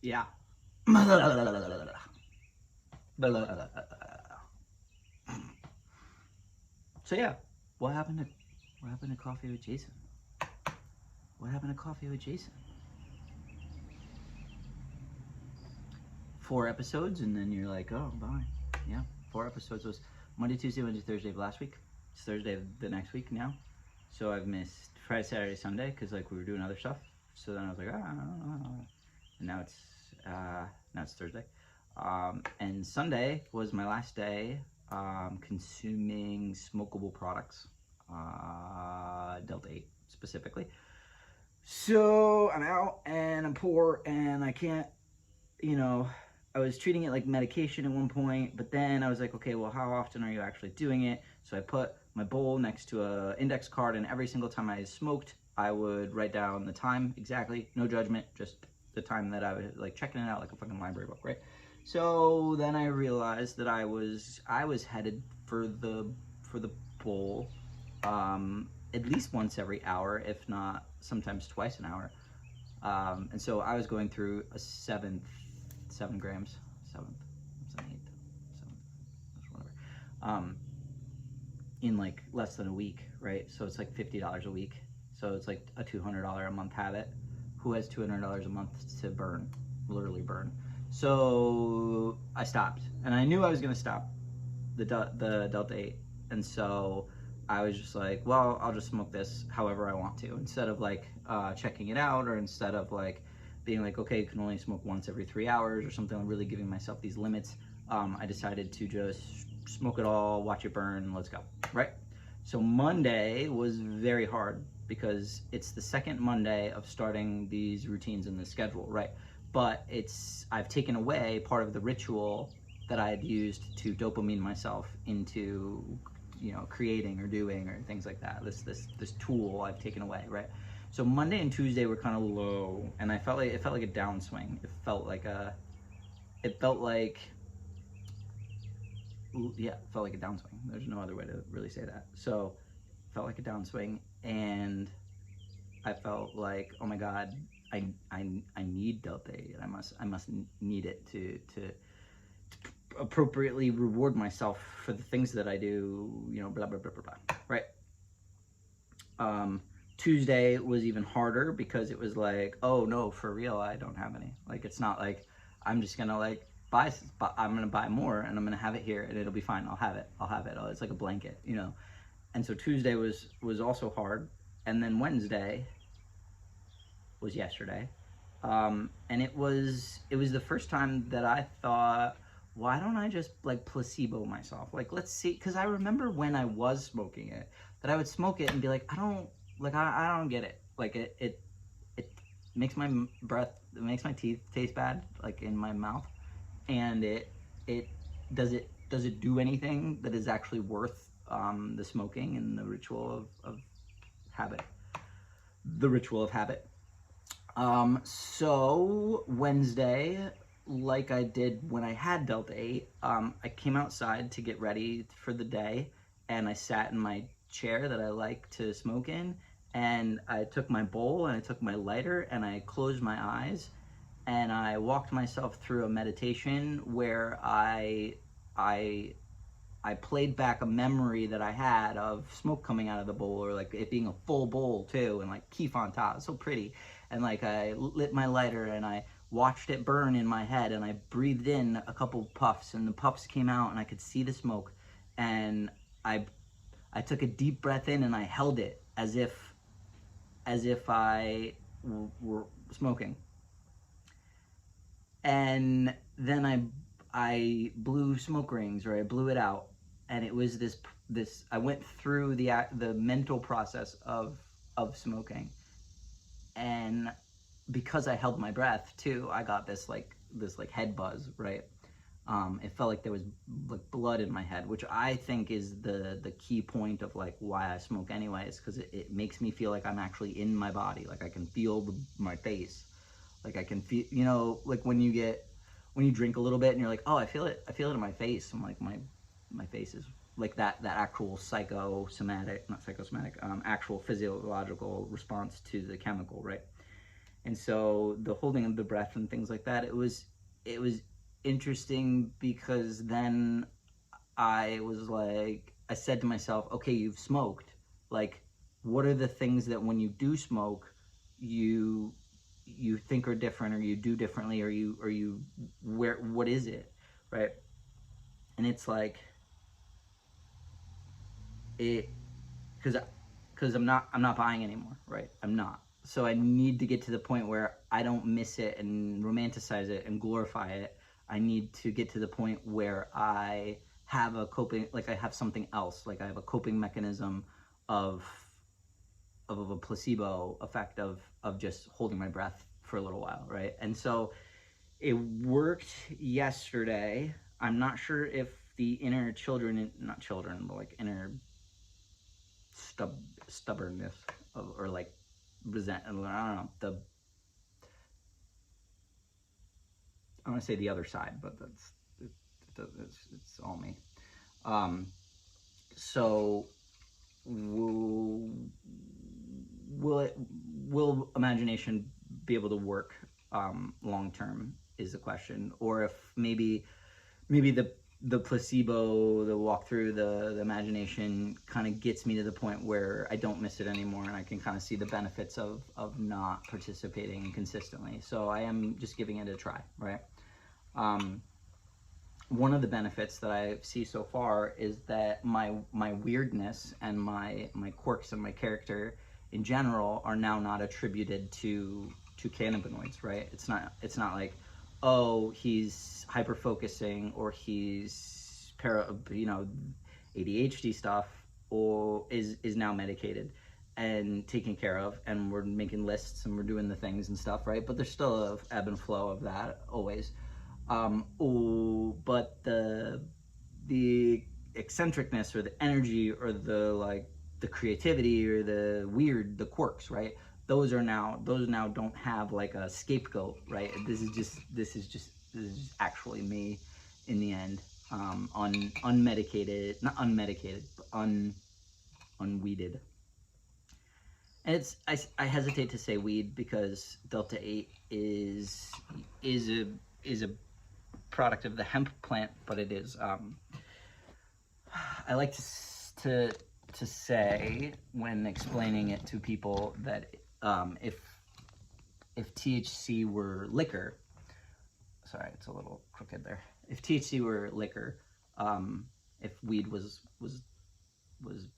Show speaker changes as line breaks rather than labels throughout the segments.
Yeah. So yeah, what happened to Coffee with Jason? What happened to Coffee with Jason? 4 episodes, and then you're like, oh, bye. Yeah, 4 episodes was Monday, Tuesday, Wednesday, Thursday of last week. It's Thursday of the next week now. So I've missed Friday, Saturday, Sunday because like we were doing other stuff. So then I was like, and now it's Thursday. And Sunday was my last day consuming smokable products, Delta 8 specifically. So I'm out and I'm poor and I can't, you know, I was treating it like medication at one point, but then I was like, okay, well, how often are you actually doing it? So I put my bowl next to a index card, and every single time I smoked, I would write down the time exactly, no judgment, just the time that I was like checking it out like a fucking library book, right? So then I realized that I was headed for the bowl, at least once every hour, if not sometimes twice an hour. And so I was going through a 7 grams, seventh, what's that, eighth, seventh, whatever, in like less than a week, right? So it's like $50 a week. So it's like a $200 a month habit. Who has $200 a month to burn, literally burn? So I stopped, and I knew I was gonna stop the Delta 8, and so I was just like, well, I'll just smoke this however I want to, instead of like checking it out, or instead of like being like, okay, you can only smoke once every 3 hours or something. I'm really giving myself these limits. I decided to just smoke it all, watch it burn, let's go, right? So Monday was very hard because it's the second Monday of starting these routines in the schedule, right? But I've taken away part of the ritual that I had used to dopamine myself into, creating or doing or things like that. This tool I've taken away, right? So Monday and Tuesday were kind of low, and it felt like a downswing. It felt like yeah, it felt like a downswing. There's no other way to really say that. So it felt like a downswing, and I felt like, oh my god, I need Delta 8. I must need it to appropriately reward myself for the things that I do, blah blah blah blah blah. Right. Tuesday was even harder because it was like, oh no, for real, I don't have any. Like, it's not like I'm just gonna like buy. I'm gonna buy more and I'm gonna have it here and it'll be fine. I'll have it. Oh, it's like a blanket. And so Tuesday was also hard, and then Wednesday was yesterday, and it was the first time that I thought, why don't I just like placebo myself? Like, let's see, because I remember when I was smoking it, that I would smoke it and be like, I don't get it. Like it makes my breath, it makes my teeth taste bad, like in my mouth, and it does it do anything that is actually worth the smoking and the ritual of habit, the ritual of habit. So Wednesday, like I did when I had Delta 8, I came outside to get ready for the day, and I sat in my chair that I like to smoke in, and I took my bowl and I took my lighter and I closed my eyes, and I walked myself through a meditation where I I played back a memory that I had of smoke coming out of the bowl, or like it being a full bowl too, and like keef on top. It's so pretty. And like I lit my lighter and I watched it burn in my head, and I breathed in a couple puffs, and the puffs came out and I could see the smoke. And I I took a deep breath in and I held it as if I were smoking. And then I blew smoke rings, or I blew it out, and it was this. I went through the mental process of smoking, and because I held my breath too, I got this head buzz, right? It felt like there was like blood in my head, which I think is the key point of like why I smoke anyways, because it makes me feel like I'm actually in my body, like I can feel my face, like I can feel, like when you drink a little bit and you're like, oh, I feel it in my face. I'm like, my face is like that actual psychosomatic, not psychosomatic, actual physiological response to the chemical, right? And so the holding of the breath and things like that, it was interesting because then I was like, I said to myself, okay, you've smoked. Like, what are the things that when you do smoke, you you think are different, or you do differently, or you where what is it, right? And it's like it because I'm not buying anymore, right? I'm not. So I need to get to the point where I don't miss it and romanticize it and glorify it. I need to get to the point where I have a coping, like I have something else, like I have a coping mechanism of of a placebo effect of just holding my breath for a little while, right? And so it worked yesterday. I'm not sure if the inner children, not children, but like inner stubbornness of, or like resent, I don't know, the I want to say the other side, but it's all me. Um, so will it will imagination be able to work long term is the question, or if maybe the placebo, the walkthrough, the imagination kind of gets me to the point where I don't miss it anymore, and I can kind of see the benefits of not participating consistently. So I am just giving it a try, right? Um, One of the benefits that I see so far is that my weirdness and my quirks and my character in general are now not attributed to cannabinoids, right? It's not like, oh, he's hyper focusing, or he's ADHD stuff, or is now medicated and taken care of, and we're making lists and we're doing the things and stuff, right? But there's still a ebb and flow of that always. But the eccentricness, or the energy, or the like the creativity, or the quirks, right? Those now don't have like a scapegoat, right? This is just actually me in the end, unmedicated, not unmedicated, but unweeded. And I hesitate to say weed because Delta 8 is a product of the hemp plant, but it is. I like to say when explaining it to people that if THC were liquor, sorry, it's a little crooked there. If THC were liquor, if weed was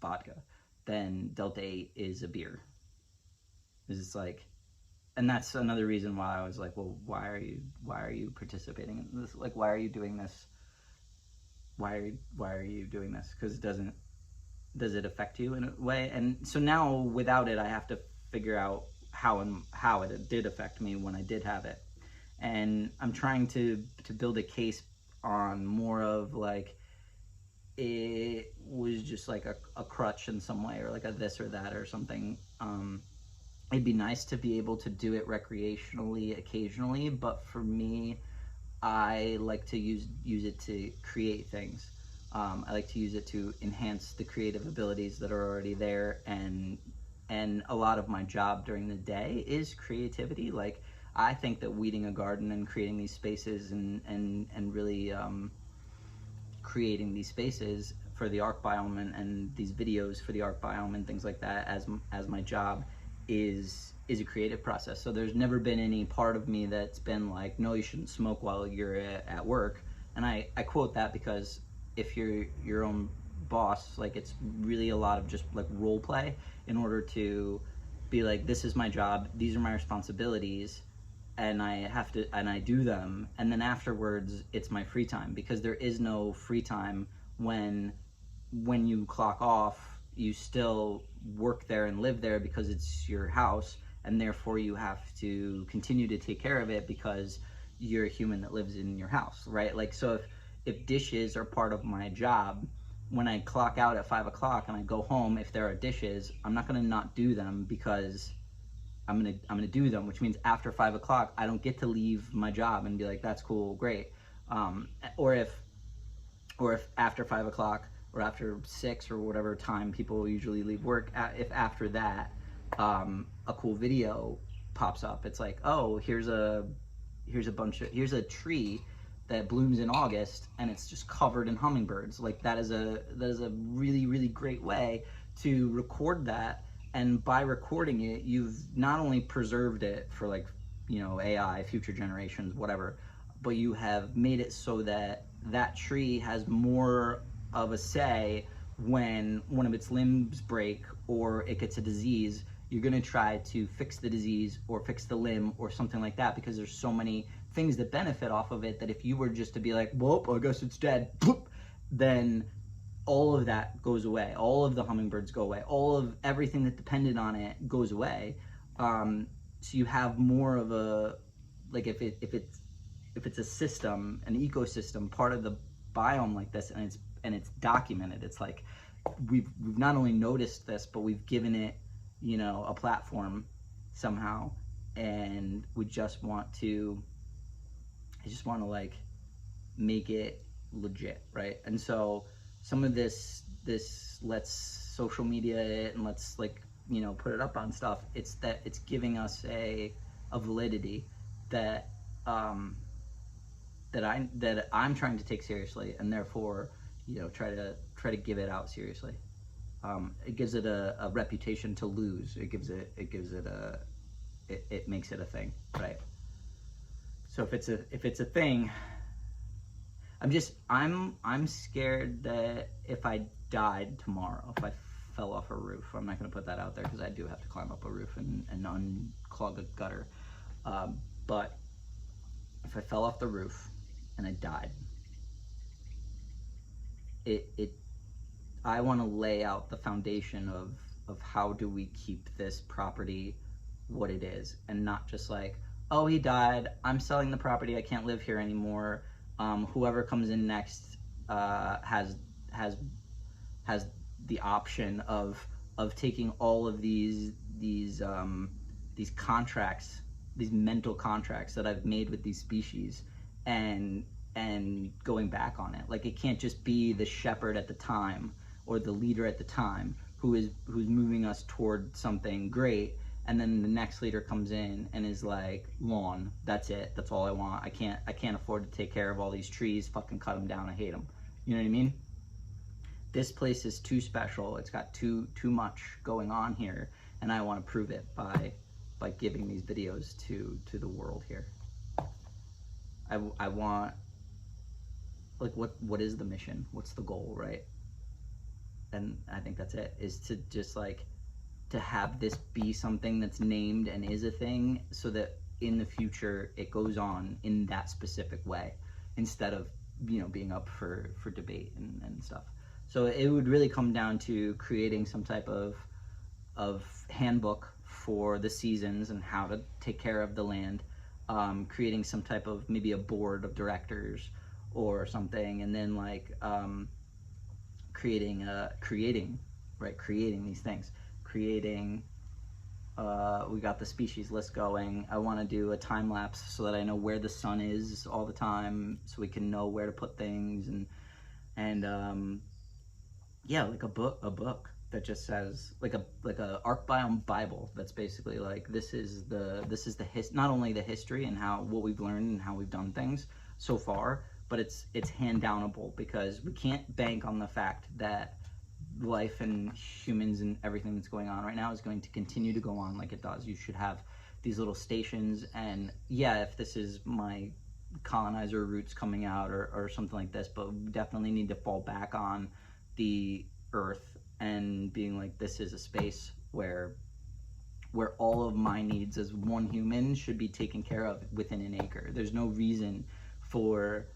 vodka, then Delta 8 is a beer. It's like, and that's another reason why I was like, well, why are you participating in this? Like, why are you doing this? Why are you doing this? Because does it affect you in a way? And so now without it, I have to figure out how it did affect me when I did have it. And I'm trying to build a case on more of like, it was just like a crutch in some way, or like a this or that or something. It'd be nice to be able to do it recreationally occasionally, but for me, I like to use it to create things. I like to use it to enhance the creative abilities that are already there, and a lot of my job during the day is creativity. Like, I think that weeding a garden and creating these spaces, and really creating these spaces for the arc biome, and these videos for the arc biome and things like that as my job is a creative process. So there's never been any part of me that's been like, no, you shouldn't smoke while you're at work. And I quote that because if you're your own boss, like, it's really a lot of just like role play in order to be like, this is my job, these are my responsibilities, and I do them, and then afterwards it's my free time, because there is no free time when you clock off. You still work there and live there because it's your house, and therefore you have to continue to take care of it because you're a human that lives in your house, right? Like, so if dishes are part of my job, when I clock out at 5 o'clock and I go home, if there are dishes, I'm not going to not do them, because I'm gonna do them, which means after 5 o'clock I don't get to leave my job and be like, that's cool, great. Or if after 5 o'clock, or after 6, or whatever time people usually leave work, if after that a cool video pops up. It's like, oh, here's a tree that blooms in August and it's just covered in hummingbirds. Like that is a really, really great way to record that. And by recording it, you've not only preserved it for like, AI, future generations, whatever, but you have made it so that that tree has more of a say when one of its limbs break or it gets a disease. You're going to try to fix the disease or fix the limb or something like that, because there's so many things that benefit off of it that if you were just to be like, well, I guess it's dead, then all of that goes away. All of the hummingbirds go away. All of everything that depended on it goes away. So you have more of a, like if it's a system, an ecosystem, part of the biome like this, and it's documented. It's like we've not only noticed this, but we've given it, a platform somehow, and I just want to like make it legit, right? And so some of this let's social media it and let's like, put it up on stuff. It's that it's giving us a validity that that I'm trying to take seriously, and therefore, try to give it out seriously. It gives it a reputation to lose. It makes it a thing, right? So if it's a thing, I'm scared that if I died tomorrow, if I fell off a roof, I'm not going to put that out there because I do have to climb up a roof and unclog a gutter. But if I fell off the roof and I died, I want to lay out the foundation of how do we keep this property what it is, and not just like, oh, he died, I'm selling the property, I can't live here anymore. Whoever comes in next has the option of taking all of these contracts, these mental contracts that I've made with these species, and going back on it. Like, it can't just be the shepherd at the time or the leader at the time who's moving us toward something great, and then the next leader comes in and is like, lawn, that's it, that's all I want, I can't afford to take care of all these trees, fucking cut them down, I hate them. You know what I mean? This place is too special, it's got too much going on here, and I want to prove it by giving these videos to the world here. I want, like, what is the mission? What's the goal, right? And I think that's it, is to just like to have this be something that's named and is a thing, so that in the future it goes on in that specific way, instead of being up for debate and stuff. So it would really come down to creating some type of handbook for the seasons and how to take care of the land, creating some type of, maybe a board of directors or something, and then like creating these things, we got the species list going. I want to do a time lapse so that I know where the sun is all the time, so we can know where to put things, and yeah, like a book that just says, like a ArcBiome Bible, that's basically like, this is not only the history and what we've learned and how we've done things so far, but it's hand downable, because we can't bank on the fact that life and humans and everything that's going on right now is going to continue to go on like it does. You should have these little stations, and yeah, if this is my colonizer roots coming out or something like this, but we definitely need to fall back on the earth and being like, this is a space where all of my needs as one human should be taken care of within an acre. There's no reason for,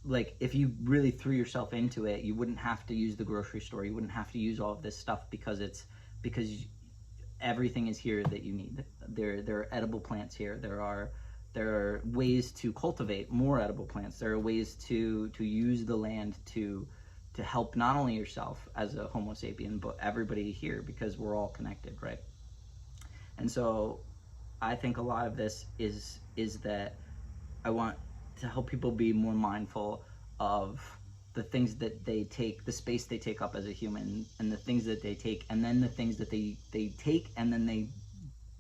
like, if you really threw yourself into it, you wouldn't have to use the grocery store, you wouldn't have to use all of this stuff, because everything is here that you need. There are edible plants here. There are ways to cultivate more edible plants. There are ways to use the land to help not only yourself as a Homo sapien, but everybody here, because we're all connected, right? And so I think a lot of this is that I want to help people be more mindful of the things that they take, the space they take up as a human, and the things that they take, and then the things that they take and then they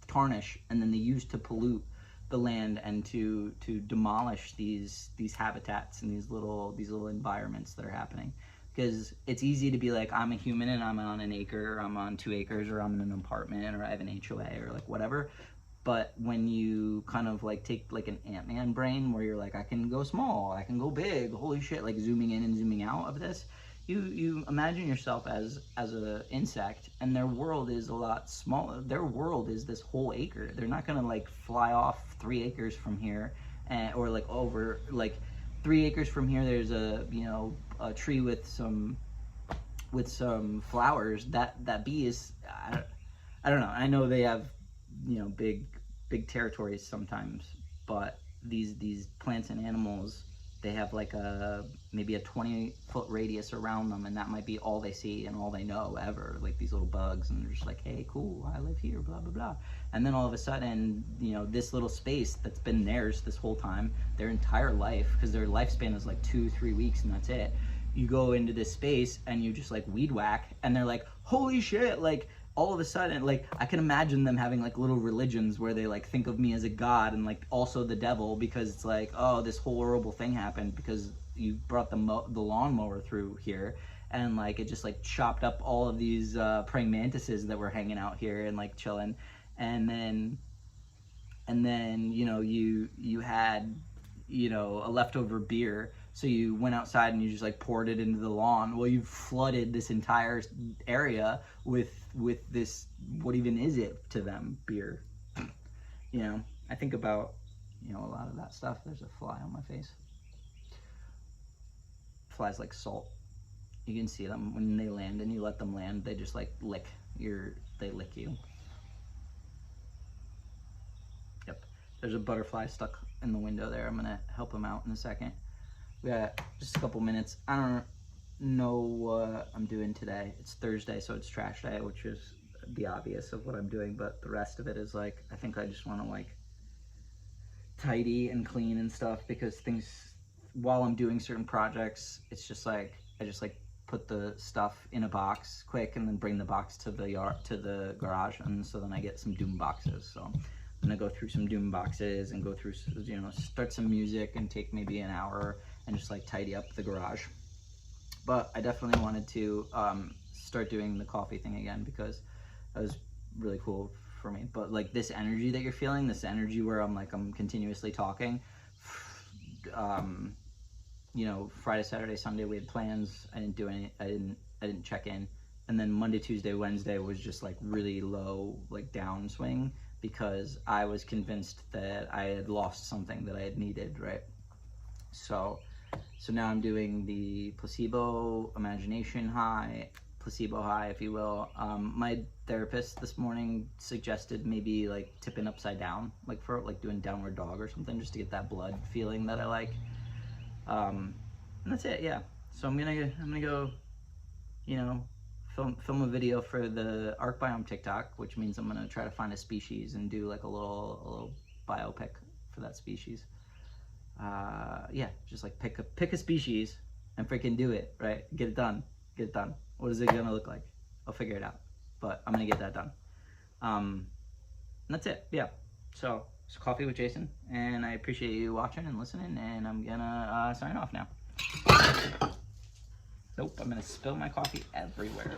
tarnish, and then they use to pollute the land and to demolish these habitats and these little environments that are happening. Because it's easy to be like, I'm a human and I'm on an acre, or I'm on 2 acres, or I'm in an apartment, or I have an HOA, or like whatever. But when you kind of like take like an Ant-Man brain where you're like, I can go small, I can go big, holy shit, like zooming in and zooming out of this, you imagine yourself as a insect, and their world is a lot smaller. Their world is this whole acre. They're not gonna like fly off 3 acres from here, or like over like 3 acres from here. There's a a tree with some flowers. That bee is I don't know. I know they have big territories sometimes, but these plants and animals, they have like maybe a 20-foot radius around them, and that might be all they see and all they know ever, like these little bugs, and they're just like, hey, cool, I live here, blah blah blah. And then all of a sudden, this little space that's been theirs this whole time, their entire life, because their lifespan is like 2-3 weeks and that's it, you go into this space and you just like weed whack, and they're like, holy shit, like all of a sudden, like I can imagine them having like little religions where they like think of me as a god and like also the devil, because it's like, oh, this horrible thing happened because you brought the lawnmower through here, and like it just like chopped up all of these praying mantises that were hanging out here and like chilling, and then you had a leftover beer, so you went outside and you just like poured it into the lawn. Well, you've flooded this entire area with this, what even is it to them, beer? I think about a lot of that stuff. There's a fly on my face. Flies like salt. You can see them when they land, and you let them land, they just like they lick you. Yep, there's a butterfly stuck in the window there. I'm gonna help him out in a second. We got just a couple minutes. I don't know what I'm doing today. It's Thursday, so it's trash day, which is the obvious of what I'm doing, but the rest of it is like, I think I just want to like tidy and clean and stuff, because things, while I'm doing certain projects, it's just like I just like put the stuff in a box quick and then bring the box to the garage, and so then I get some Doom boxes. So I'm gonna go through some Doom boxes and go through, start some music and take maybe an hour and just like tidy up the garage. But I definitely wanted to start doing the coffee thing again, because that was really cool for me. But like this energy that you're feeling, this energy where I'm continuously talking, Friday, Saturday, Sunday we had plans. I didn't do any, I didn't check in. And then Monday, Tuesday, Wednesday was just like really low, like downswing, because I was convinced that I had lost something that I had needed, right? So now I'm doing the placebo imagination high, placebo high, if you will. My therapist this morning suggested maybe like tipping upside down, like for like doing downward dog or something, just to get that blood feeling that I like. And that's it, yeah. So I'm gonna go, film a video for the Arc Biome TikTok, which means I'm gonna try to find a species and do like a little biopic for that species. Yeah, just like pick a species and freaking do it, right? Get it done. What is it gonna look like? I'll figure it out, but I'm gonna get that done. And that's it, yeah. So it's Coffee with Jason, and I appreciate you watching and listening, and I'm gonna sign off now. Nope, I'm gonna spill my coffee everywhere.